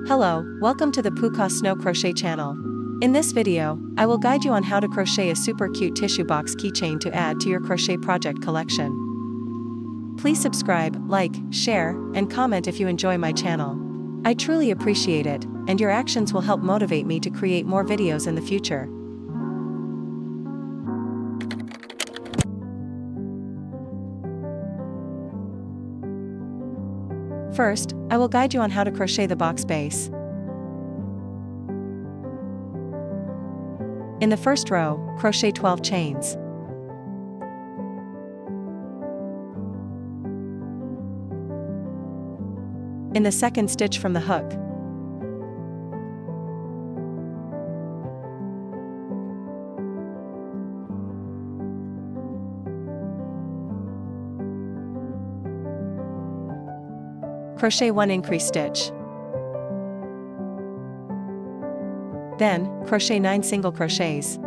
Hello, welcome to the Pukasnow crochet channel. In this video, I will guide you on how to crochet a super cute tissue box keychain to add to your crochet project collection. Please subscribe, like, share, and comment if you enjoy my channel. I truly appreciate it, and your actions will help motivate me to create more videos in the future. First, I will guide you on how to crochet the box base. In the first row, crochet 12 chains. In the second stitch from the hook, crochet 1 increase stitch. Then, crochet 9 single crochets.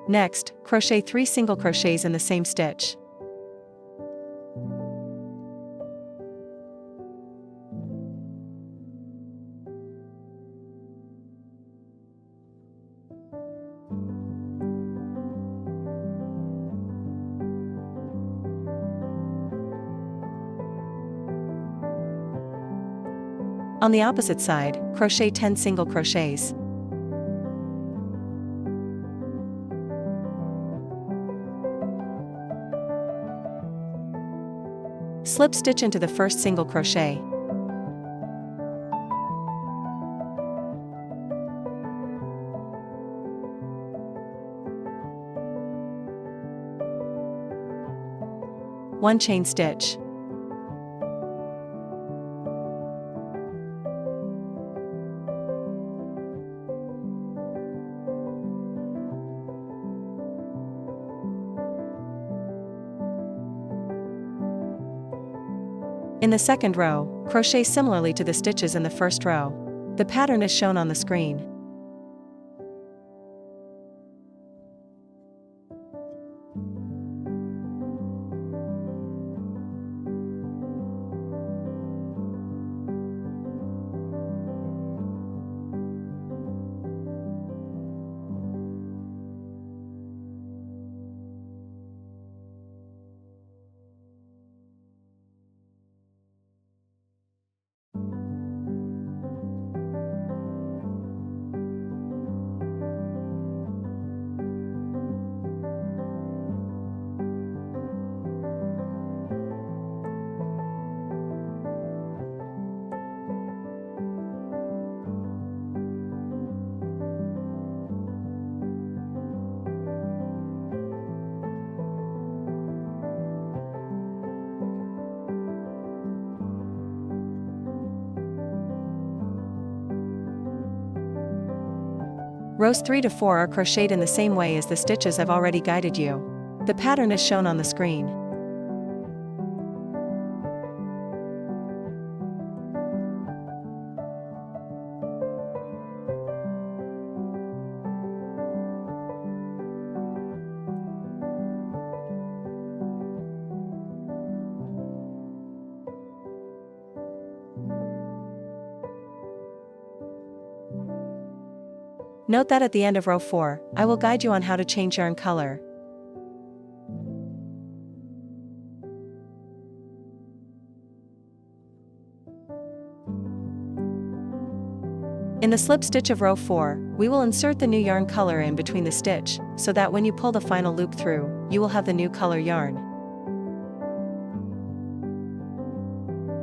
Next, crochet 3 single crochets in the same stitch. On the opposite side, crochet 10 single crochets. Slip stitch into the first single crochet. One chain stitch. In the second row, crochet similarly to the stitches in the first row. The pattern is shown on the screen. Rows 3 to 4 are crocheted in the same way as the stitches I've already guided you. The pattern is shown on the screen. Note that at the end of row 4, I will guide you on how to change yarn color. In the slip stitch of row 4, we will insert the new yarn color in between the stitch, so that when you pull the final loop through, you will have the new color yarn.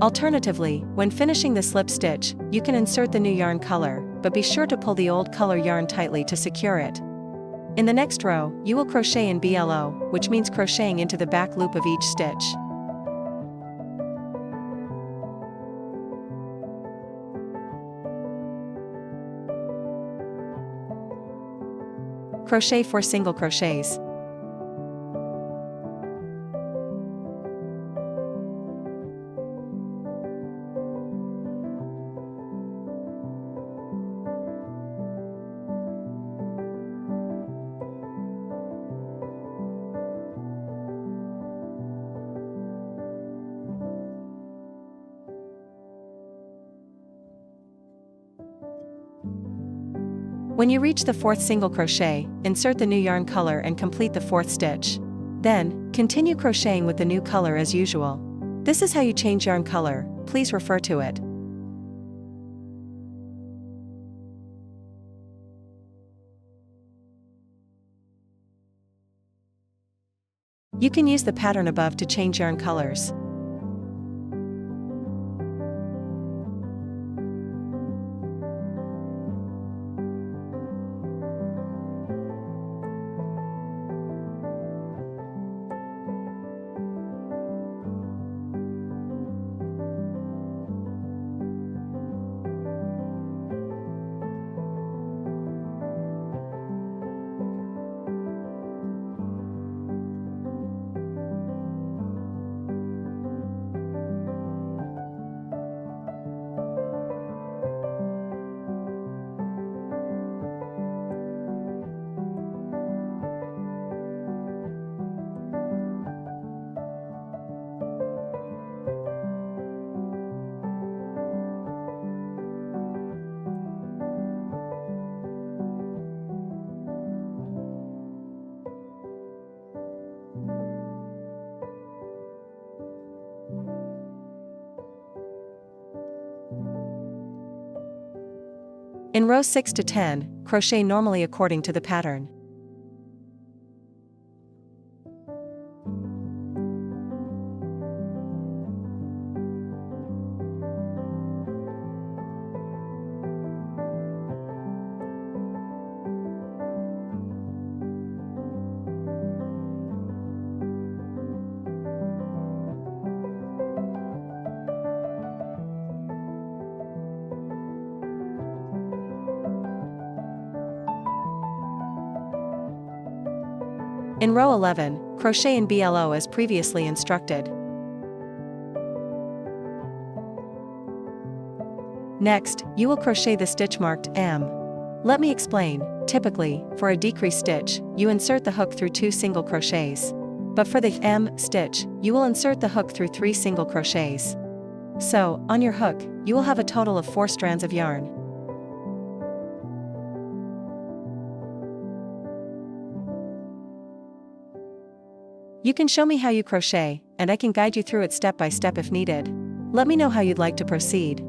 Alternatively, when finishing the slip stitch, you can insert the new yarn color, but be sure to pull the old color yarn tightly to secure it. In the next row, you will crochet in BLO, which means crocheting into the back loop of each stitch. Crochet 4 single crochets. When you reach the 4th single crochet, insert the new yarn color and complete the 4th stitch. Then, continue crocheting with the new color as usual. This is how you change yarn color, please refer to it. You can use the pattern above to change yarn colors. In rows 6 to 10, crochet normally according to the pattern. In row 11, crochet in BLO as previously instructed. Next, you will crochet the stitch marked M. Let me explain. Typically, for a decrease stitch, you insert the hook through 2 single crochets. But for the M stitch, you will insert the hook through 3 single crochets. So, on your hook, you will have a total of 4 strands of yarn. You can show me how you crochet, and I can guide you through it step by step if needed. Let me know how you'd like to proceed.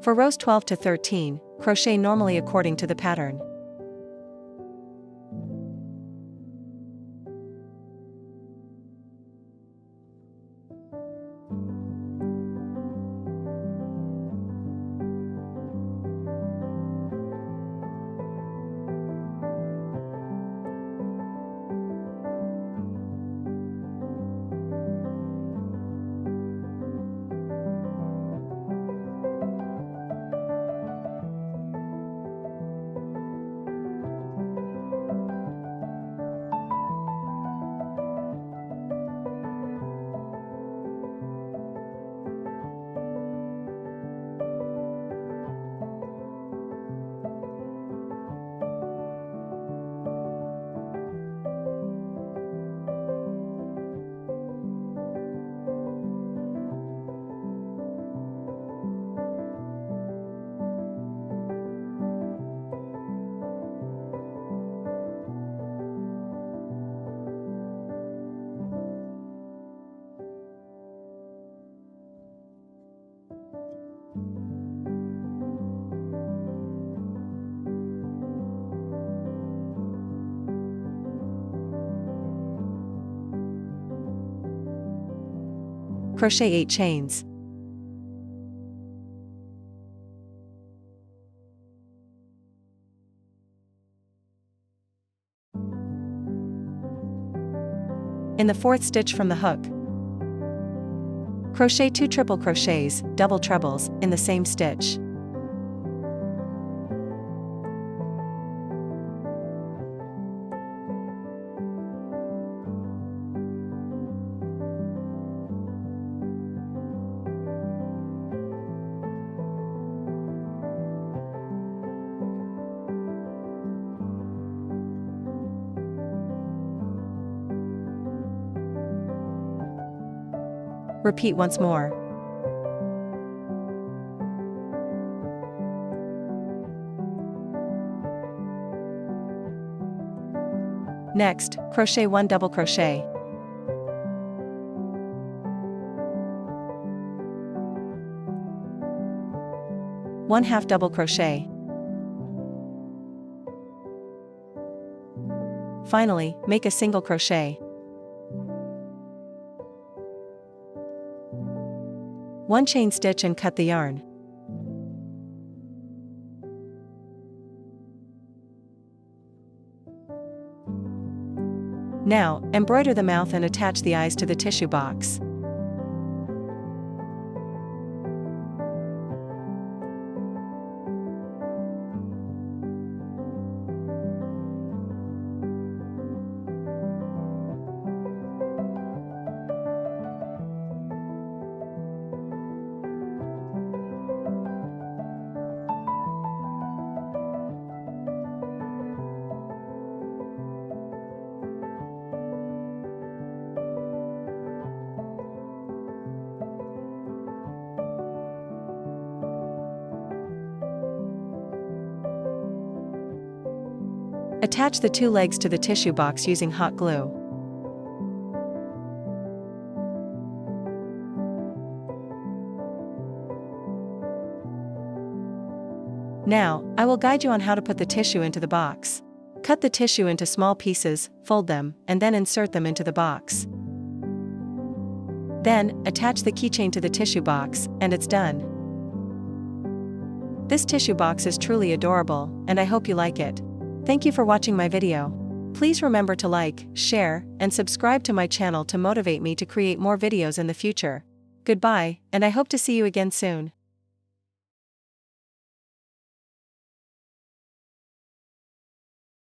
For rows 12 to 13, crochet normally according to the pattern. Crochet 8 chains. In the 4th stitch from the hook, crochet 2 triple crochets, double trebles, in the same stitch. Repeat once more. Next, crochet 1 double crochet. 1/2 double crochet. Finally, make a single crochet. 1 chain stitch and cut the yarn. Now, embroider the mouth and attach the eyes to the tissue box. Attach the 2 legs to the tissue box using hot glue. Now, I will guide you on how to put the tissue into the box. Cut the tissue into small pieces, fold them, and then insert them into the box. Then, attach the keychain to the tissue box, and it's done. This tissue box is truly adorable, and I hope you like it. Thank you for watching my video. Please remember to like, share, and subscribe to my channel to motivate me to create more videos in the future. Goodbye, and I hope to see you again soon.